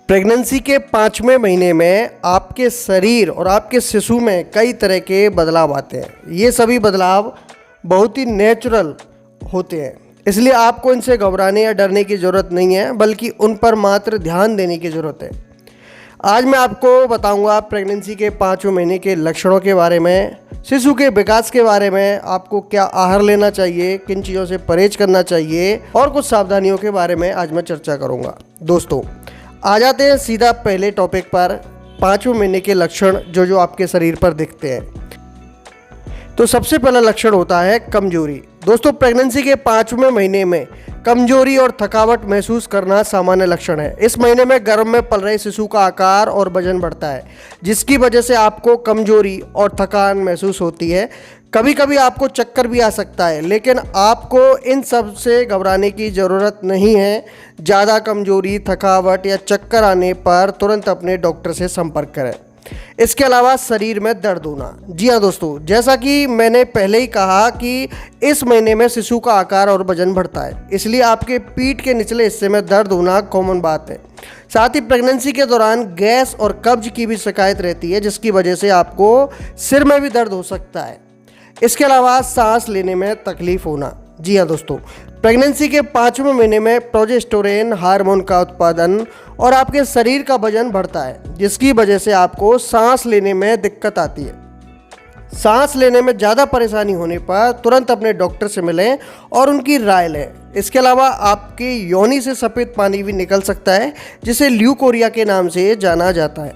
Pregnancy के 5वें महीने में आपके शरीर और आपके शिशु में कई तरह के बदलाव आते हैं। ये सभी बदलाव बहुत ही नेचुरल होते हैं, इसलिए आपको इनसे घबराने या डरने की ज़रूरत नहीं है, बल्कि उन पर मात्र ध्यान देने की ज़रूरत है। आज मैं आपको बताऊंगा प्रेगनेंसी के 5वें महीने के लक्षणों के बारे में, शिशु के विकास के बारे में, आपको क्या आहार लेना चाहिए, किन चीज़ों से परहेज करना चाहिए और कुछ सावधानियों के बारे में आज मैं चर्चा करूंगा। दोस्तों, आ जाते हैं सीधा पहले टॉपिक पर, 5वें महीने के लक्षण जो आपके शरीर पर दिखते हैं। तो सबसे पहला लक्षण होता है कमजोरी। दोस्तों, प्रेगनेंसी के 5वें महीने में कमजोरी और थकावट महसूस करना सामान्य लक्षण है। इस महीने में गर्भ में पल रहे शिशु का आकार और वजन बढ़ता है, जिसकी वजह से आपको कमजोरी और थकान महसूस होती है। कभी कभी आपको चक्कर भी आ सकता है, लेकिन आपको इन सब से घबराने की ज़रूरत नहीं है। ज़्यादा कमजोरी, थकावट या चक्कर आने पर तुरंत अपने डॉक्टर से संपर्क करें। इसके अलावा शरीर में दर्द होना। जी हाँ दोस्तों, जैसा कि मैंने पहले ही कहा कि इस महीने में शिशु का आकार और वजन बढ़ता है, इसलिए आपके पीठ के निचले हिस्से में दर्द होना कॉमन बात है। साथ ही प्रेगनेंसी के दौरान गैस और कब्ज की भी शिकायत रहती है, जिसकी वजह से आपको सिर में भी दर्द हो सकता है। इसके अलावा सांस लेने में तकलीफ होना। जी हाँ दोस्तों, प्रेगनेंसी के 5वें महीने में प्रोजेस्टेरोन हार्मोन का उत्पादन और आपके शरीर का वजन बढ़ता है, जिसकी वजह से आपको सांस लेने में दिक्कत आती है। सांस लेने में ज़्यादा परेशानी होने पर तुरंत अपने डॉक्टर से मिलें और उनकी राय लें। इसके अलावा आपकी योनि से सफ़ेद पानी भी निकल सकता है, जिसे ल्यूकोरिया के नाम से जाना जाता है।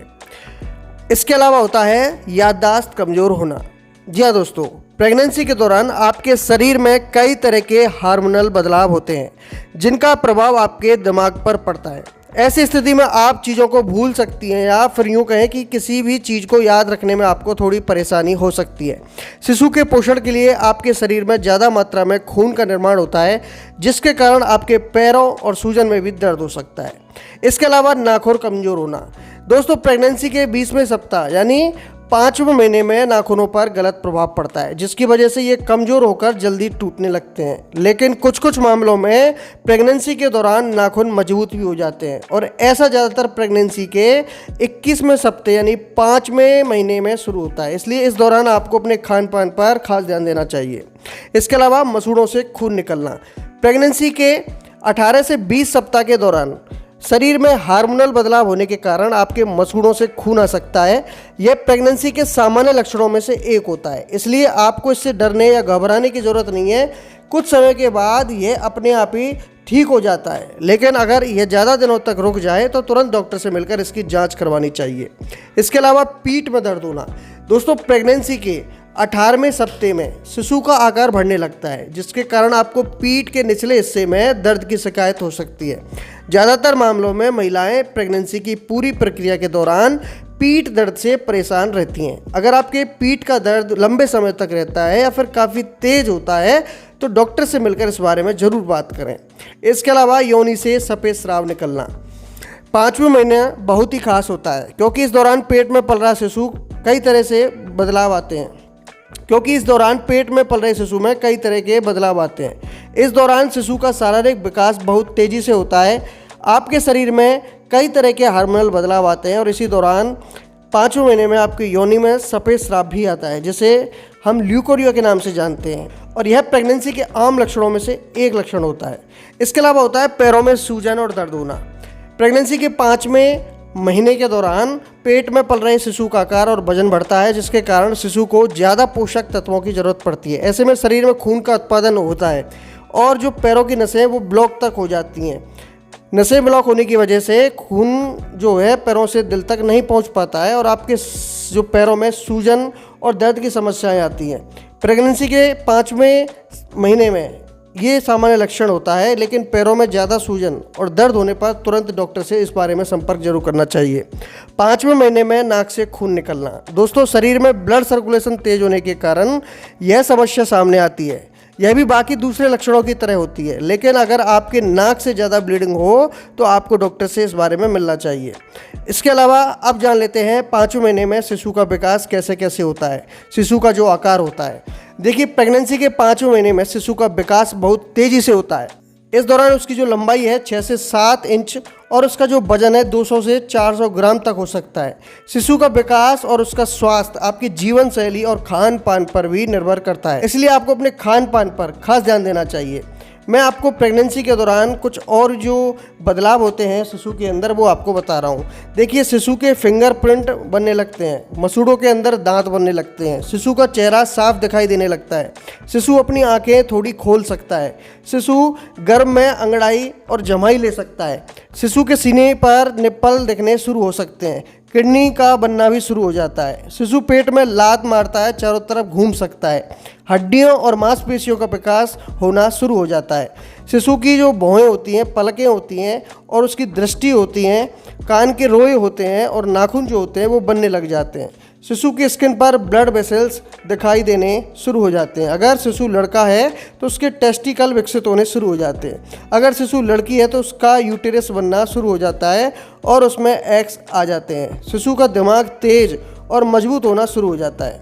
इसके अलावा होता है याददाश्त कमज़ोर होना। जी हाँ दोस्तों, प्रेगनेंसी के दौरान आपके शरीर में कई तरह के हार्मोनल बदलाव होते हैं, जिनका प्रभाव आपके दिमाग पर पड़ता है। ऐसी स्थिति में आप चीज़ों को भूल सकती हैं, या फिर यूँ कहें कि किसी भी चीज़ को याद रखने में आपको थोड़ी परेशानी हो सकती है। शिशु के पोषण के लिए आपके शरीर में ज़्यादा मात्रा में खून का निर्माण होता है, जिसके कारण आपके पैरों और सूजन में भी दर्द हो सकता है। इसके अलावा नाखून कमज़ोर होना। दोस्तों, प्रेगनेंसी के 20वें सप्ताह यानी 5वें महीने में नाखूनों पर गलत प्रभाव पड़ता है, जिसकी वजह से ये कमज़ोर होकर जल्दी टूटने लगते हैं। लेकिन कुछ मामलों में प्रेगनेंसी के दौरान नाखून मजबूत भी हो जाते हैं, और ऐसा ज़्यादातर प्रेगनेंसी के 21वें सप्ताह यानी 5वें महीने में शुरू होता है। इसलिए इस दौरान आपको अपने खान पान पर खास ध्यान देना चाहिए। इसके अलावा मसूड़ों से खून निकलना। प्रेगनेंसी के 18 से 20 सप्ताह के दौरान शरीर में हार्मोनल बदलाव होने के कारण आपके मसूड़ों से खून आ सकता है। यह प्रेगनेंसी के सामान्य लक्षणों में से एक होता है, इसलिए आपको इससे डरने या घबराने की ज़रूरत नहीं है। कुछ समय के बाद यह अपने आप ही ठीक हो जाता है, लेकिन अगर यह ज़्यादा दिनों तक रुक जाए तो तुरंत डॉक्टर से मिलकर इसकी जांच करवानी चाहिए। इसके अलावा पीठ में दर्द होना। दोस्तों, प्रेगनेंसी के 18वें सप्ताह में शिशु का आकार बढ़ने लगता है, जिसके कारण आपको पीठ के निचले हिस्से में दर्द की शिकायत हो सकती है। ज़्यादातर मामलों में महिलाएं प्रेगनेंसी की पूरी प्रक्रिया के दौरान पीठ दर्द से परेशान रहती हैं। अगर आपके पीठ का दर्द लंबे समय तक रहता है या फिर काफ़ी तेज होता है, तो डॉक्टर से मिलकर इस बारे में ज़रूर बात करें। इसके अलावा योनि से सफ़ेद स्राव निकलना। 5वें महीने बहुत ही खास होता है, क्योंकि इस दौरान पेट में पल रहा शिशु कई तरह से बदलाव आते हैं। इस दौरान शिशु का शारीरिक विकास बहुत तेज़ी से होता है। आपके शरीर में कई तरह के हार्मोनल बदलाव आते हैं, और इसी दौरान 5वें महीने में आपकी योनि में सफ़ेद स्राव भी आता है, जिसे हम ल्यूकोरिया के नाम से जानते हैं, और यह प्रेगनेंसी के आम लक्षणों में से एक लक्षण होता है। इसके अलावा होता है पैरों में सूजन और दर्द होना। प्रेगनेंसी के 5वें महीने के दौरान पेट में पल रहे शिशु का आकार और वजन बढ़ता है, जिसके कारण शिशु को ज़्यादा पोषक तत्वों की ज़रूरत पड़ती है। ऐसे में शरीर में खून का उत्पादन होता है, और जो पैरों की नसें वो ब्लॉक तक हो जाती हैं। नसें ब्लॉक होने की वजह से खून जो है पैरों से दिल तक नहीं पहुंच पाता है, और आपके जो पैरों में सूजन और दर्द की समस्याएं आती हैं। प्रेगनेंसी के 5वें महीने में ये सामान्य लक्षण होता है, लेकिन पैरों में ज़्यादा सूजन और दर्द होने पर तुरंत डॉक्टर से इस बारे में संपर्क जरूर करना चाहिए। 5वें महीने में नाक से खून निकलना। दोस्तों, शरीर में ब्लड सर्कुलेशन तेज होने के कारण यह समस्या सामने आती है। यह भी बाकी दूसरे लक्षणों की तरह होती है, लेकिन अगर आपके नाक से ज़्यादा ब्लीडिंग हो तो आपको डॉक्टर से इस बारे में मिलना चाहिए। इसके अलावा अब जान लेते हैं 5वें महीने में शिशु का विकास कैसे कैसे होता है, शिशु का जो आकार होता है। देखिए, प्रेगनेंसी के 5वें महीने में शिशु का विकास बहुत तेज़ी से होता है। इस दौरान उसकी जो लंबाई है 6 से 7 इंच और उसका जो वजन है 200 से 400 ग्राम तक हो सकता है। शिशु का विकास और उसका स्वास्थ्य आपकी जीवन शैली और खान पान पर भी निर्भर करता है, इसलिए आपको अपने खान पान पर खास ध्यान देना चाहिए। मैं आपको प्रेगनेंसी के दौरान कुछ और जो बदलाव होते हैं शिशु के अंदर वो आपको बता रहा हूँ। देखिए, शिशु के फिंगरप्रिंट बनने लगते हैं, मसूड़ों के अंदर दांत बनने लगते हैं, शिशु का चेहरा साफ दिखाई देने लगता है, शिशु अपनी आंखें थोड़ी खोल सकता है, शिशु गर्भ में अंगड़ाई और जमाई ले सकता है, शिशु के सीने पर निप्पल दिखने शुरू हो सकते हैं, किडनी का बनना भी शुरू हो जाता है, शिशु पेट में लात मारता है, चारों तरफ घूम सकता है, हड्डियों और मांसपेशियों का विकास होना शुरू हो जाता है, शिशु की जो भौहें होती हैं, पलकें होती हैं और उसकी दृष्टि होती हैं, कान के रोए होते हैं और नाखून जो होते हैं वो बनने लग जाते हैं, शिशु की स्किन पर ब्लड वेसल्स दिखाई देने शुरू हो जाते हैं। अगर शिशु लड़का है तो उसके टेस्टिकल विकसित होने शुरू हो जाते हैं, अगर शिशु लड़की है तो उसका यूटेरस बनना शुरू हो जाता है और उसमें एग्स आ जाते हैं, शिशु का दिमाग तेज और मजबूत होना शुरू हो जाता है।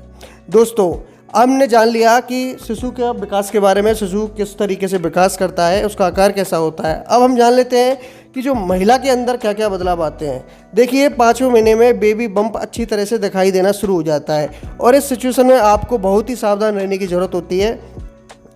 दोस्तों, हमने जान लिया कि शिशु के विकास के बारे में, शिशु किस तरीके से विकास करता है, उसका आकार कैसा होता है। अब हम जान लेते हैं कि जो महिला के अंदर क्या क्या बदलाव आते हैं। देखिए, 5वें महीने में बेबी बम्प अच्छी तरह से दिखाई देना शुरू हो जाता है और इस सिचुएशन में आपको बहुत ही सावधान रहने की ज़रूरत होती है।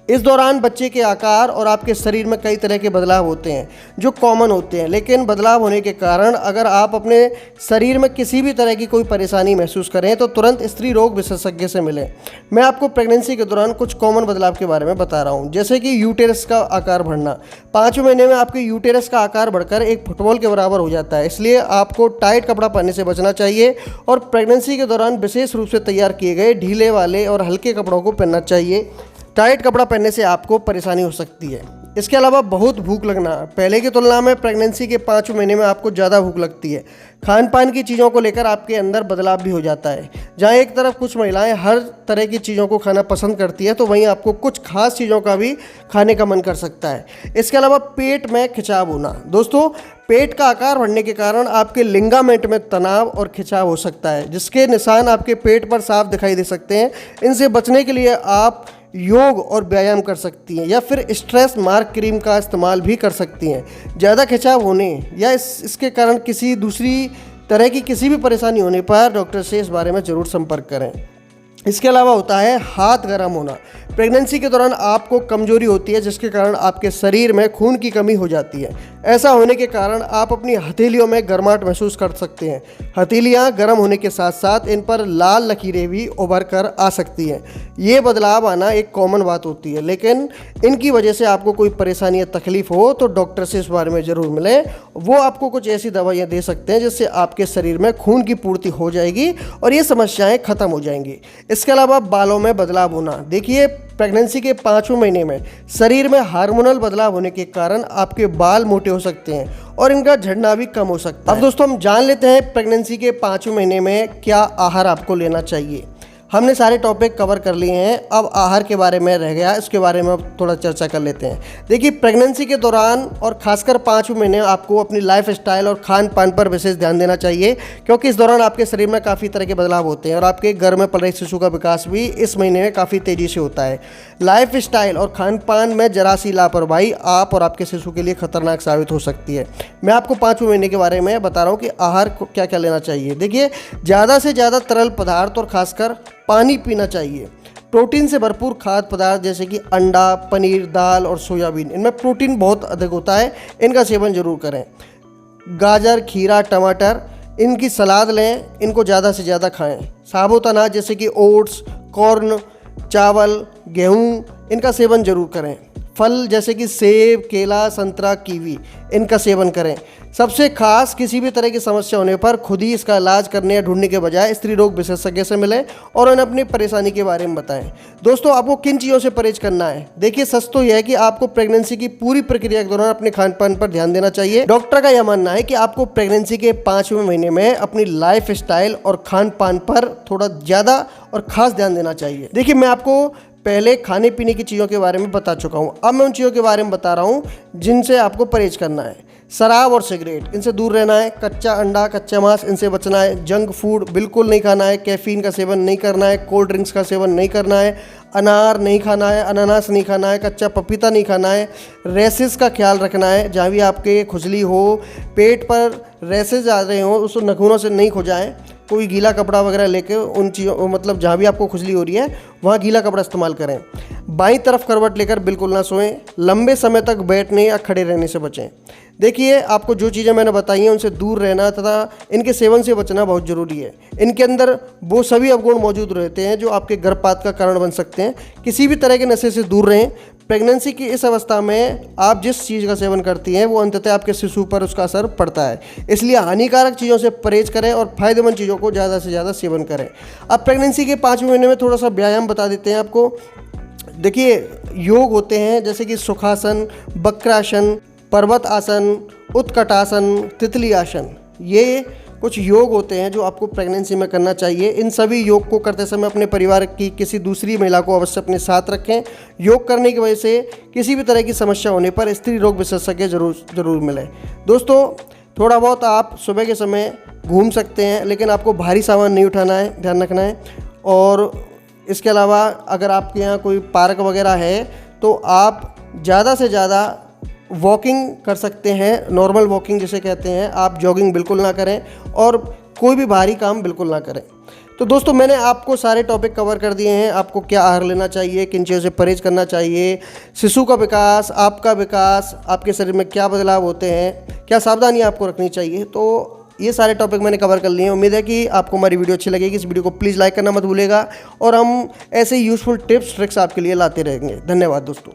इस दौरान बच्चे के आकार और आपके शरीर में कई तरह के बदलाव होते हैं जो कॉमन होते हैं, लेकिन बदलाव होने के कारण अगर आप अपने शरीर में किसी भी तरह की कोई परेशानी महसूस करें तो तुरंत स्त्री रोग विशेषज्ञ से मिलें। मैं आपको प्रेगनेंसी के दौरान कुछ कॉमन बदलाव के बारे में बता रहा हूं, जैसे कि यूटेरस का आकार बढ़ना। 5वें महीने में आपके यूटेरस का आकार बढ़कर एक फुटबॉल के बराबर हो जाता है, इसलिए आपको टाइट कपड़ा पहनने से बचना चाहिए और प्रेगनेंसी के दौरान विशेष रूप से तैयार किए गए ढीले वाले और हल्के कपड़ों को पहनना चाहिए। टाइट कपड़ा पहनने से आपको परेशानी हो सकती है। इसके अलावा बहुत भूख लगना, पहले की तुलना में प्रेगनेंसी के 5वें महीने में आपको ज़्यादा भूख लगती है। खान पान की चीज़ों को लेकर आपके अंदर बदलाव भी हो जाता है। जहाँ एक तरफ कुछ महिलाएं हर तरह की चीज़ों को खाना पसंद करती है तो वहीं आपको कुछ खास चीज़ों का भी खाने का मन कर सकता है। इसके अलावा पेट में खिंचाव होना। दोस्तों, पेट का आकार बढ़ने के कारण आपके लिंगामेंट में तनाव और खिंचाव हो सकता है, जिसके निशान आपके पेट पर साफ दिखाई दे सकते हैं। इनसे बचने के लिए आप योग और व्यायाम कर सकती हैं या फिर स्ट्रेस मार्क क्रीम का इस्तेमाल भी कर सकती हैं। ज़्यादा खिंचाव होने या इसके कारण किसी दूसरी तरह की किसी भी परेशानी होने पर डॉक्टर से इस बारे में ज़रूर संपर्क करें। इसके अलावा होता है हाथ गर्म होना। प्रेगनेंसी के दौरान आपको कमजोरी होती है जिसके कारण आपके शरीर में खून की कमी हो जाती है। ऐसा होने के कारण आप अपनी हथेलियों में गर्माहट महसूस कर सकते हैं। हथेलियां गर्म होने के साथ साथ इन पर लाल लकीरें भी उभर कर आ सकती हैं। ये बदलाव आना एक कॉमन बात होती है, लेकिन इनकी वजह से आपको कोई परेशानी या तकलीफ हो तो डॉक्टर से इस बारे में ज़रूर मिलें। वो आपको कुछ ऐसी दवाइयाँ दे सकते हैं जिससे आपके शरीर में खून की पूर्ति हो जाएगी और ये समस्याएँ ख़त्म हो जाएंगी। इसके अलावा बालों में बदलाव होना। देखिए, प्रेगनेंसी के 5वें महीने में शरीर में हार्मोनल बदलाव होने के कारण आपके बाल मोटे हो सकते हैं और इनका झड़ना भी कम हो सकता है। अब दोस्तों, हम जान लेते हैं प्रेगनेंसी के 5वें महीने में क्या आहार आपको लेना चाहिए। हमने सारे टॉपिक कवर कर लिए हैं, अब आहार के बारे में रह गया, इसके बारे में अब थोड़ा चर्चा कर लेते हैं। देखिए, प्रेगनेंसी के दौरान और खासकर 5वें महीने आपको अपनी लाइफ स्टाइल और खान पान पर विशेष ध्यान देना चाहिए, क्योंकि इस दौरान आपके शरीर में काफ़ी तरह के बदलाव होते हैं और आपके गर्भ में पल रहे शिशु का विकास भी इस महीने में काफ़ी तेज़ी से होता है। लाइफ स्टाइल और खान पान में जरा सी लापरवाही आप और आपके शिशु के लिए खतरनाक साबित हो सकती है। मैं आपको 5वें महीने के बारे में बता रहा हूँ कि आहार को क्या क्या लेना चाहिए। देखिए, ज़्यादा से ज़्यादा तरल पदार्थ और खासकर पानी पीना चाहिए। प्रोटीन से भरपूर खाद्य पदार्थ जैसे कि अंडा, पनीर, दाल और सोयाबीन, इनमें प्रोटीन बहुत अधिक होता है, इनका सेवन जरूर करें। गाजर, खीरा, टमाटर, इनकी सलाद लें, इनको ज़्यादा से ज़्यादा खाएं। साबुत अनाज जैसे कि ओट्स, कॉर्न, चावल, गेहूँ, इनका सेवन जरूर करें। फल जैसे कि सेब, केला, संतरा, कीवी, इनका सेवन करें। सबसे खास, किसी भी तरह की समस्या होने पर खुद ही इसका इलाज करने या ढूंढने के बजाय स्त्री रोग विशेषज्ञ से मिलें और उन्हें अपनी परेशानी के बारे में बताएं। दोस्तों, आपको किन चीज़ों से परहेज करना है? देखिए, सच तो यह है कि आपको प्रेगनेंसी की पूरी प्रक्रिया के दौरान अपने खान पान पर ध्यान देना चाहिए। डॉक्टर का यह मानना है कि आपको प्रेगनेंसी के 5वें महीने में अपनी लाइफ स्टाइल और खान पान पर थोड़ा ज़्यादा और खास ध्यान देना चाहिए। देखिए, मैं आपको पहले खाने पीने की चीज़ों के बारे में बता चुका हूँ, अब मैं उन चीज़ों के बारे में बता रहा हूँ जिनसे आपको परहेज करना है। शराब और सिगरेट, इनसे दूर रहना है। कच्चा अंडा, कच्चा मांस, इनसे बचना है। जंक फूड बिल्कुल नहीं खाना है। कैफ़ीन का सेवन नहीं करना है। कोल्ड ड्रिंक्स का सेवन नहीं करना है। अनार नहीं खाना है। अनानास नहीं खाना है। कच्चा पपीता नहीं खाना है। रेसेस का ख्याल रखना है। जहाँ भी आपके खुजली हो, पेट पर रेसेस आ रहे हो, उस नखूनों से नहीं खुजाएं। कोई गीला कपड़ा वगैरह लेके उन चीज़ों, मतलब जहाँ भी आपको खुजली हो रही है वहाँ गीला कपड़ा इस्तेमाल करें। बाईं तरफ करवट लेकर बिल्कुल ना सोएं। लंबे समय तक बैठने या खड़े रहने से बचें। देखिए, आपको जो चीज़ें मैंने बताई हैं उनसे दूर रहना तथा इनके सेवन से बचना बहुत ज़रूरी है। इनके अंदर वो सभी अवगुण मौजूद रहते हैं जो आपके गर्भपात का कारण बन सकते हैं। किसी भी तरह के नशे से दूर रहें। प्रेगनेंसी की इस अवस्था में आप जिस चीज़ का सेवन करती हैं वो अंततः आपके शिशु पर उसका असर पड़ता है। इसलिए हानिकारक चीज़ों से परहेज करें और फायदेमंद चीज़ों को ज़्यादा से ज़्यादा सेवन करें। अब प्रेगनेंसी के 5वें महीने में थोड़ा सा व्यायाम बता देते हैं आपको। देखिए, योग होते हैं जैसे कि सुखासन, वक्रासन, पर्वत आसन, उत्कटासन, तितली आसन। ये कुछ योग होते हैं जो आपको प्रेगनेंसी में करना चाहिए। इन सभी योग को करते समय अपने परिवार की किसी दूसरी महिला को अवश्य अपने साथ रखें। योग करने की वजह से किसी भी तरह की समस्या होने पर स्त्री रोग विशेषज्ञ जरूर मिले। दोस्तों, थोड़ा बहुत आप सुबह के समय घूम सकते हैं, लेकिन आपको भारी सामान नहीं उठाना है, ध्यान रखना है। और इसके अलावा अगर आपके यहाँ कोई पार्क वगैरह है तो आप ज़्यादा से ज़्यादा वॉकिंग कर सकते हैं, नॉर्मल वॉकिंग जिसे कहते हैं। आप जॉगिंग बिल्कुल ना करें और कोई भी भारी काम बिल्कुल ना करें। तो दोस्तों, मैंने आपको सारे टॉपिक कवर कर दिए हैं। आपको क्या आहार लेना चाहिए, किन चीज़ों से परहेज करना चाहिए, शिशु का विकास, आपका विकास, आपके शरीर में क्या बदलाव होते हैं, क्या सावधानियाँ आपको रखनी चाहिए। तो ये सारे टॉपिक मैंने कवर कर लिए हैं। उम्मीद है कि आपको हमारी वीडियो अच्छी लगेगी। इस वीडियो को प्लीज़ लाइक करना मत भूलिएगा और हम ऐसे यूज़फुल टिप्स ट्रिक्स आपके लिए लाते रहेंगे। धन्यवाद दोस्तों।